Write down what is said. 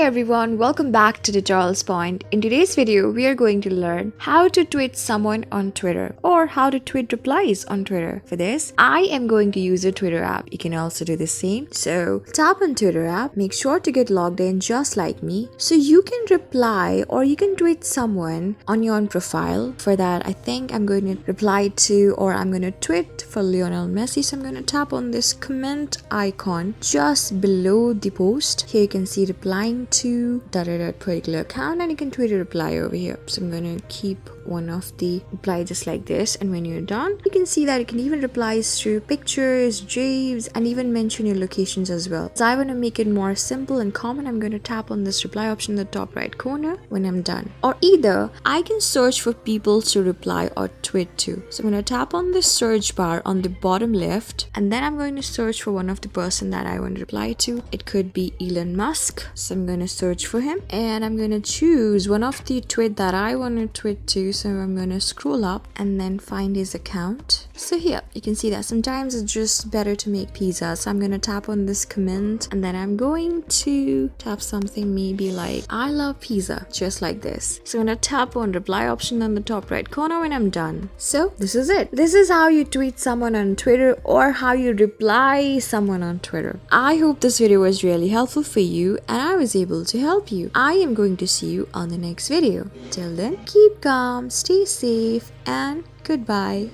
Hey everyone, welcome back to Tutorials Point. In today's video, we are going to learn how to tweet someone on Twitter or how to tweet replies on Twitter. For this, I am going to use a Twitter app. You can also do the same. So tap on Twitter app, make sure to get logged in just like me so you can reply or you can tweet someone on your own profile. For that, I think I'm going to reply to or I'm going to tweet for Lionel Messi. So I'm going to tap on this comment icon just below the post. Here you can see replying to that particular account and you can tweet a reply over here. So I'm going to keep one of the reply just like this, and when you're done you can see that you can even reply through pictures, GIFs, and even mention your locations as well. So I want to make it more simple and common. I'm going to tap on this reply option in the top right corner when I'm done. Or either I can search for people to reply or tweet to. So I'm going to tap on this search bar on the bottom left, and then I'm going to search for one of the person that I want to reply to. It could be Elon Musk, so I'm going to search for him and I'm going to choose one of the tweet that I want to tweet to. So I'm going to scroll up and then find his account. So here you can see that sometimes it's just better to make pizza. So I'm going to tap on this comment and then I'm going to tap something maybe like I love pizza, just like this. So I'm going to tap on reply option on the top right corner when I'm done. So this is it. This is how you tweet someone on Twitter or how you reply someone on Twitter. I hope this video was really helpful for you and I was able to help you. I am going to see you on the next video. Till then, keep calm, stay safe, and goodbye.